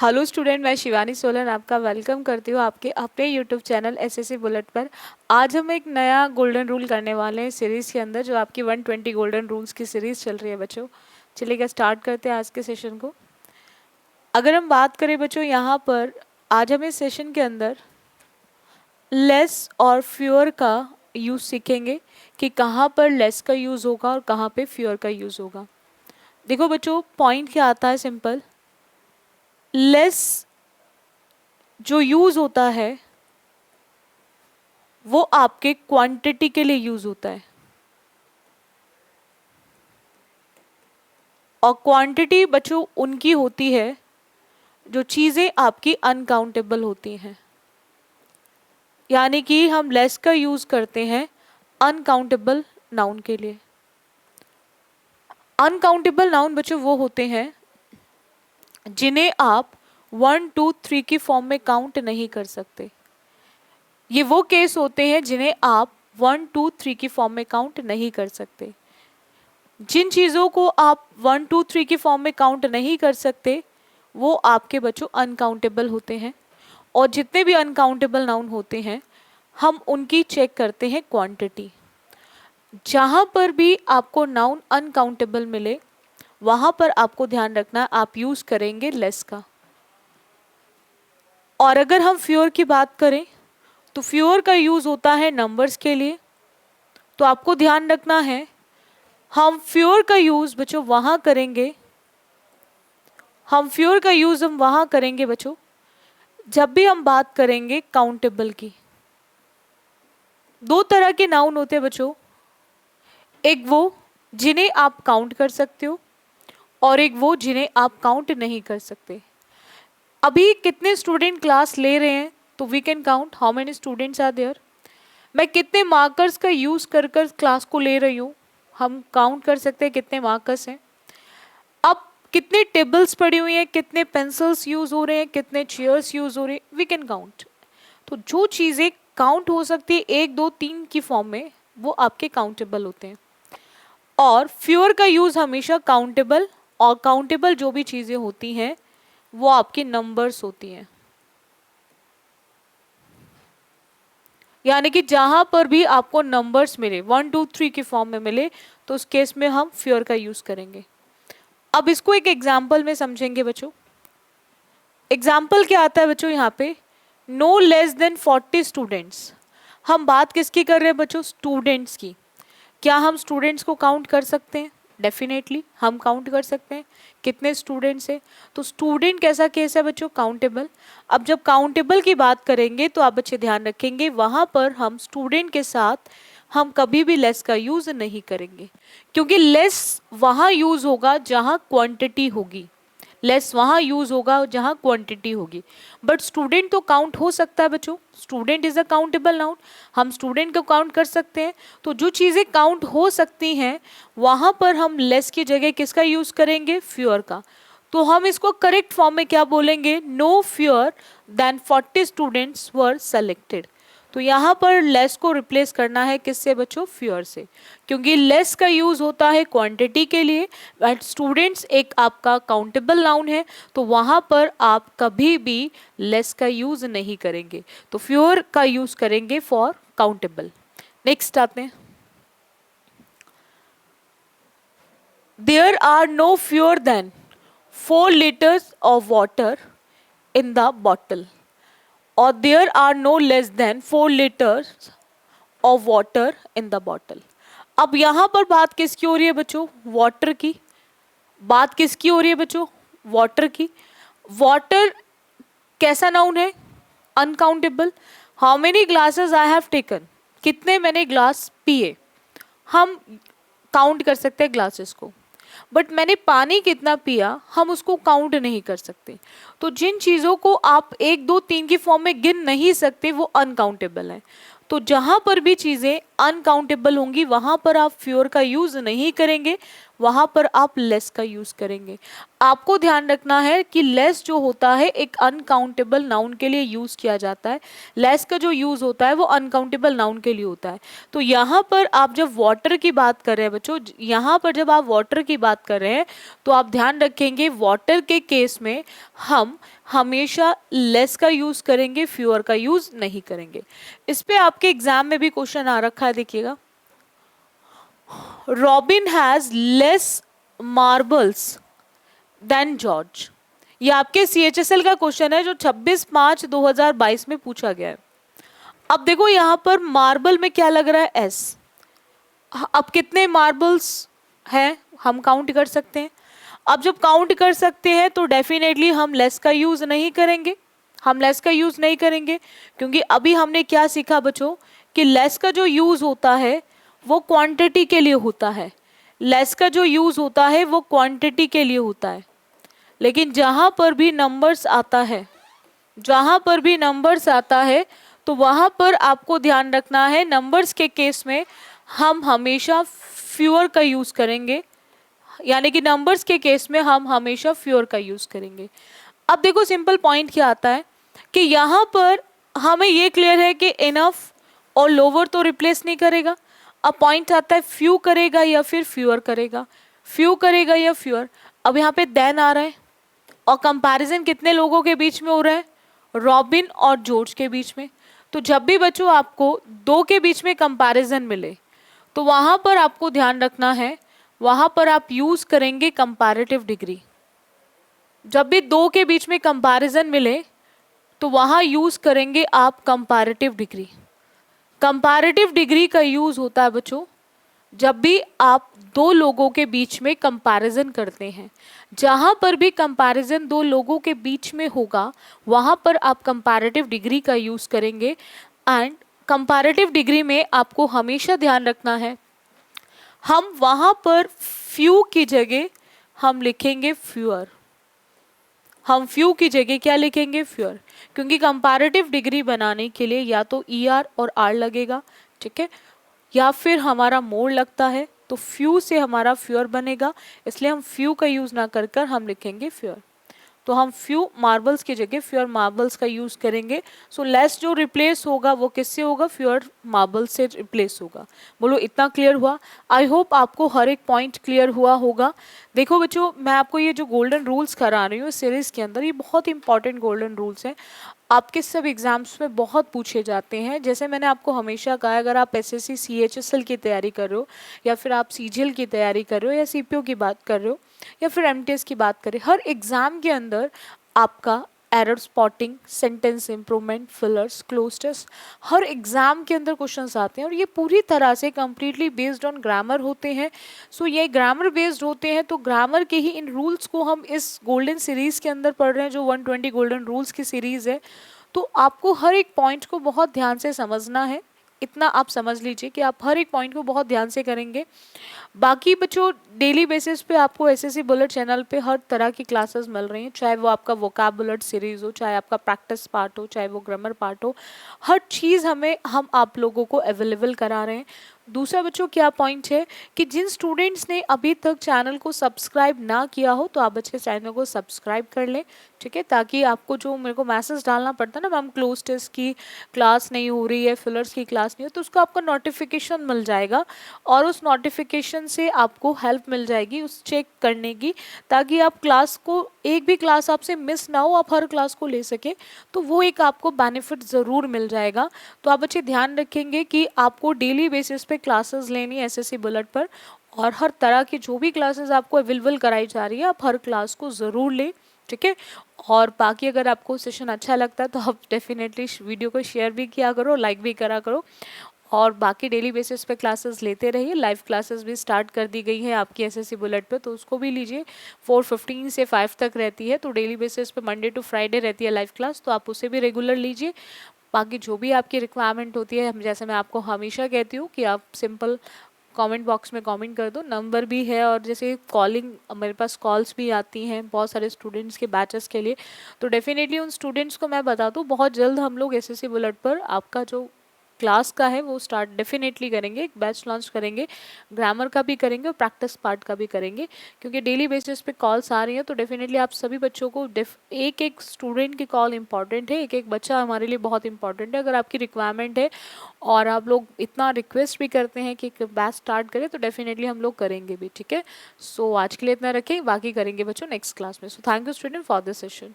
Hello student, मैं शिवानी सोलन आपका welcome करती हूँ आपके अपने यूट्यूब चैनल एसएससी बुलेट पर। आज हम एक नया गोल्डन रूल करने वाले हैं सीरीज़ के अंदर, जो आपकी 120 गोल्डन रूल्स की सीरीज़ चल रही है बच्चों। चलिए स्टार्ट करते हैं आज के सेशन को। अगर हम बात करें बच्चों, यहाँ पर आज हम इस सेशन के अंदर लेस और फ्यूअर का यूज़ सीखेंगे कि कहाँ पर लेस का यूज़ होगा और कहाँ पर फ्यूअर का यूज़ होगा। देखो बच्चों, पॉइंट क्या आता है, सिंपल। लेस जो यूज होता है वो आपके क्वांटिटी के लिए यूज होता है, और क्वांटिटी बच्चों उनकी होती है जो चीजें आपकी अनकाउंटेबल होती हैं। यानी कि हम लेस का यूज करते हैं अनकाउंटेबल नाउन के लिए। अनकाउंटेबल नाउन बच्चों वो होते हैं जिन्हें आप 1 2 3 की फॉर्म में काउंट नहीं कर सकते। ये वो केस होते हैं जिन्हें आप 1 2 3 की फॉर्म में काउंट नहीं कर सकते। जिन चीज़ों को आप 1 2 3 की फॉर्म में काउंट नहीं कर सकते वो आपके बच्चों अनकाउंटेबल होते हैं। और जितने भी अनकाउंटेबल नाउन होते हैं हम उनकी चेक करते हैं क्वांटिटी। जहाँ पर भी आपको नाउन अनकाउंटेबल मिले वहाँ पर आपको ध्यान रखना आप यूज़ करेंगे लेस का। और अगर हम फ्यूअर की बात करें तो फ्यूअर का यूज़ होता है नंबर्स के लिए। तो आपको ध्यान रखना है हम फ्यूअर का यूज़ बच्चों वहाँ करेंगे, हम वहाँ करेंगे बच्चों जब भी हम बात करेंगे काउंटेबल की। दो तरह के नाउन होते हैं बच्चों, एक वो जिन्हें आप काउंट कर सकते हो और एक वो जिन्हें आप काउंट नहीं कर सकते। अभी कितने स्टूडेंट क्लास ले रहे हैं तो we can count how many students are there. मैं कितने मार्कर्स का यूज़ कर कर क्लास को ले रही हूँ, हम काउंट कर सकते हैं कितने मार्कर्स हैं। अब कितने टेबल्स पड़ी हुई हैं, कितने पेंसिल्स यूज हो रहे हैं, कितने चेयर्स यूज हो रहे हैं, वी कैन काउंट। तो जो चीज़ें काउंट हो सकती है 1 2 3 की फॉर्म में वो आपके काउंटेबल होते हैं। और फ्यूअर का यूज हमेशा काउंटेबल, और काउंटेबल जो भी चीज़ें होती हैं वो आपकी नंबर्स होती हैं। यानी कि जहां पर भी आपको नंबर्स मिले 1 2 3 की फॉर्म में मिले तो उस केस में हम फ्यूअर का यूज करेंगे। अब इसको एक एग्जाम्पल में समझेंगे बच्चों। एग्जाम्पल क्या आता है बच्चों, यहाँ पे नो लेस देन 40 स्टूडेंट्स। हम बात किसकी कर रहे हैं बच्चों, स्टूडेंट्स की। क्या हम स्टूडेंट्स को काउंट कर सकते हैं? डेफिनेटली हम काउंट कर सकते हैं कितने स्टूडेंट्स हैं। तो स्टूडेंट कैसा केस है बच्चों, काउंटेबल। अब जब काउंटेबल की बात करेंगे तो आप बच्चे ध्यान रखेंगे वहां पर हम स्टूडेंट के साथ हम कभी भी लेस का यूज नहीं करेंगे, क्योंकि लेस वहां यूज होगा जहां क्वांटिटी होगी। लेस वहां यूज होगा जहां क्वांटिटी होगी। बट स्टूडेंट तो काउंट हो सकता है बच्चों, student is a countable noun, हम स्टूडेंट को काउंट कर सकते हैं। तो जो चीज़ें काउंट हो सकती हैं वहां पर हम लेस की जगह किसका यूज करेंगे, फ्यूअर का। तो हम इसको करेक्ट फॉर्म में क्या बोलेंगे, no fewer than 40 students were selected. तो यहाँ पर लेस को रिप्लेस करना है किससे बच्चों, फ्यूअर से, क्योंकि लेस का यूज होता है क्वांटिटी के लिए बट स्टूडेंट्स एक आपका काउंटेबल नाउन है, तो वहाँ पर आप कभी भी लेस का यूज नहीं करेंगे। तो फ्यूअर का यूज करेंगे फॉर काउंटेबल। नेक्स्ट आते हैं, there are no fewer than 4 liters of water in the bottle, और there are no less than 4 liters of water in the bottle. अब यहाँ पर बात किसकी हो रही है बच्चों, वाटर की। बात किसकी हो रही है बच्चों, वाटर की। वाटर कैसा नाउन है, uncountable. How many glasses I have taken, कितने मैंने ग्लास पिए, हम काउंट कर सकते हैं ग्लासेस को। बट मैंने पानी कितना पिया हम उसको काउंट नहीं कर सकते। तो जिन चीज़ों को आप 1 2 3 की फॉर्म में गिन नहीं सकते वो अनकाउंटेबल है। तो जहाँ पर भी चीज़ें अनकाउंटेबल होंगी वहाँ पर आप फ्यूअर का यूज़ नहीं करेंगे, वहाँ पर आप लेस का यूज़ करेंगे। आपको ध्यान रखना है कि लेस जो होता है एक अनकाउंटेबल नाउन के लिए यूज़ किया जाता है, लेस का जो यूज़ होता है वो अनकाउंटेबल नाउन के लिए होता है। तो यहाँ पर आप जब वाटर की बात कर रहे हैं बच्चों, यहाँ पर जब आप वाटर की बात कर रहे हैं तो आप ध्यान रखेंगे वाटर के केस में हम हमेशा लेस का यूज़ करेंगे, फ्यूअर का यूज़ नहीं करेंगे। इस पे आपके एग्जाम में भी क्वेश्चन आ रखा है, देखिएगा, Robin has less marbles than George. ये आपके CHSL का क्वेश्चन है जो 26/5/2022 में पूछा गया है। अब देखो यहाँ पर मार्बल में क्या लग रहा है, एस। अब कितने मार्बल्स हैं हम काउंट कर सकते हैं। अब जब काउंट कर सकते हैं तो डेफिनेटली हम लेस का यूज नहीं करेंगे, हम लेस का यूज नहीं करेंगे, क्योंकि अभी हमने क्या सीखा बच्चों कि लेस का जो यूज होता है वो क्वांटिटी के लिए होता है, लेस का जो यूज होता है वो क्वांटिटी के लिए होता है। लेकिन जहां पर भी नंबर्स आता है, जहां पर भी नंबर्स आता है तो वहां पर आपको ध्यान रखना है नंबर्स के केस में हम हमेशा फ्यूअर का यूज करेंगे, यानी कि नंबर्स के केस में हम हमेशा फ्यूअर का यूज करेंगे। अब देखो सिंपल पॉइंट क्या आता है कि यहाँ पर हमें ये क्लियर है कि इनफ और लोअर तो रिप्लेस नहीं करेगा। अब पॉइंट आता है फ्यू करेगा या फिर फ्यूअर करेगा, फ्यू करेगा या फ्यूअर। अब यहाँ पे देन आ रहा है और कंपैरिजन कितने लोगों के बीच में हो रहा है, रॉबिन और जॉर्ज के बीच में। तो जब भी बच्चों आपको दो के बीच में कंपैरिजन मिले तो वहां पर आपको ध्यान रखना है, वहां पर आप यूज करेंगे कंपैरेटिव डिग्री। जब भी दो के बीच में कंपैरिजन मिले तो वहां यूज करेंगे आप कंपैरेटिव डिग्री। कंपैरेटिव डिग्री का यूज होता है बच्चों जब भी आप दो लोगों के बीच में कंपैरिजन करते हैं, जहां पर भी कंपैरिजन दो लोगों के बीच में होगा वहां पर आप कंपैरेटिव डिग्री का यूज करेंगे। एंड कंपैरेटिव डिग्री में आपको हमेशा ध्यान रखना है हम वहां पर फ्यू की जगह हम लिखेंगे फ्यूअर, हम फ्यू की जगह क्या लिखेंगे, फ्यूअर, क्योंकि कंपैरेटिव डिग्री बनाने के लिए या तो ER और R लगेगा, ठीक है, या फिर हमारा मोड लगता है, तो फ्यू से हमारा फ्यूअर बनेगा, इसलिए हम फ्यू का यूज ना कर कर हम लिखेंगे फ्यूअर। तो हम फ्यू मार्बल्स की जगह फ्यूअर मार्बल्स का यूज करेंगे। सो लेस जो रिप्लेस होगा वो किससे होगा, फ्यूअर मार्बल से रिप्लेस होगा। बोलो इतना क्लियर हुआ? आई होप आपको हर एक पॉइंट क्लियर हुआ होगा। देखो बच्चों, मैं आपको ये जो गोल्डन रूल्स करा रही हूँ इस सीरीज के अंदर, ये बहुत इंपॉर्टेंट गोल्डन रूल्स हैं, आपके सब एग्जाम्स में बहुत पूछे जाते हैं। जैसे मैंने आपको हमेशा कहा, अगर आप SSC CHSL की तैयारी कर रहे हो या फिर आप CGL की तैयारी कर रहे हो या CPO की बात कर रहे हो या फिर MTS की बात करें, हर एग्जाम के अंदर आपका error spotting, sentence improvement, fillers, cloze test, हर एग्जाम के अंदर क्वेश्चंस आते हैं और ये पूरी तरह से कंप्लीटली बेस्ड ऑन ग्रामर होते हैं। सो ये ग्रामर बेस्ड होते हैं, तो ग्रामर के ही इन रूल्स को हम इस गोल्डन सीरीज के अंदर पढ़ रहे हैं जो 120 गोल्डन रूल्स की सीरीज है। तो आपको हर एक पॉइंट को बहुत ध्यान से समझना है, इतना आप समझ लीजिए कि आप हर एक पॉइंट को बहुत ध्यान से करेंगे। बाकी बच्चों डेली बेसिस पे आपको SSC बुलेट चैनल पे हर तरह की क्लासेस मिल रही हैं, चाहे वो आपका वोकैब बुलेट सीरीज हो, चाहे आपका प्रैक्टिस पार्ट हो, चाहे वो ग्रामर पार्ट हो, हर चीज़ हम आप लोगों को अवेलेबल करा रहे हैं। दूसरा बच्चों क्या पॉइंट है कि जिन स्टूडेंट्स ने अभी तक चैनल को सब्सक्राइब ना किया हो तो आप बच्चे चैनल को सब्सक्राइब कर लें, ठीक है, ताकि आपको जो मेरे को मैसेज डालना पड़ता है ना, मैम क्लोज टेस्ट की क्लास नहीं हो रही है, फिलर्स की क्लास नहीं हो, तो उसका आपको नोटिफिकेशन मिल जाएगा और उस नोटिफिकेशन से आपको हेल्प मिल जाएगी उस चेक करने की, ताकि आप क्लास को, एक भी क्लास आपसे मिस ना हो, आप हर क्लास को ले सके, तो वो एक आपको बेनिफिट ज़रूर मिल जाएगा। तो आप बच्चे ध्यान रखेंगे कि आपको डेली बेसिस पे क्लासेस लेनी है SSC बुलेट पर, और हर तरह की जो भी क्लासेस आपको अवेलेबल कराई जा रही है आप हर क्लास को ज़रूर लें, ठीक है। और बाकी अगर आपको सेशन अच्छा लगता है तो आप डेफिनेटली वीडियो को शेयर भी किया करो, लाइक भी करा करो, और बाकी डेली बेसिस पे क्लासेस लेते रहिए। लाइव क्लासेस भी स्टार्ट कर दी गई है आपकी SSC बुलेट पे, तो उसको भी लीजिए। 4:15 से 5 तक रहती है, तो डेली बेसिस पे मंडे टू फ्राइडे रहती है लाइव क्लास, तो आप उसे भी रेगुलर लीजिए। बाकी जो भी आपकी रिक्वायरमेंट होती है, जैसे मैं आपको हमेशा कहती हूँ कि आप सिंपल कमेंट बॉक्स में कमेंट कर दो, नंबर भी है, और जैसे कॉलिंग, मेरे पास कॉल्स भी आती हैं बहुत सारे स्टूडेंट्स के बैचेस के लिए, तो डेफिनेटली उन स्टूडेंट्स को मैं बता दूँ बहुत जल्द हम लोग SSC बुलेट पर आपका जो क्लास का है वो स्टार्ट डेफिनेटली करेंगे, एक बैच लॉन्च करेंगे, ग्रामर का भी करेंगे और प्रैक्टिस पार्ट का भी करेंगे, क्योंकि डेली बेसिस पे कॉल्स आ रही हैं। तो डेफिनेटली आप सभी बच्चों को एक एक स्टूडेंट की कॉल इंपॉर्टेंट है, एक एक बच्चा हमारे लिए बहुत इंपॉर्टेंट है। अगर आपकी रिक्वायरमेंट है और आप लोग इतना रिक्वेस्ट भी करते हैं कि एक बैच स्टार्ट करें, तो डेफिनेटली हम लोग करेंगे भी, ठीक है। सो आज के लिए इतना रखें, बाकी करेंगे बच्चों नेक्स्ट क्लास में। So thank you student for this session.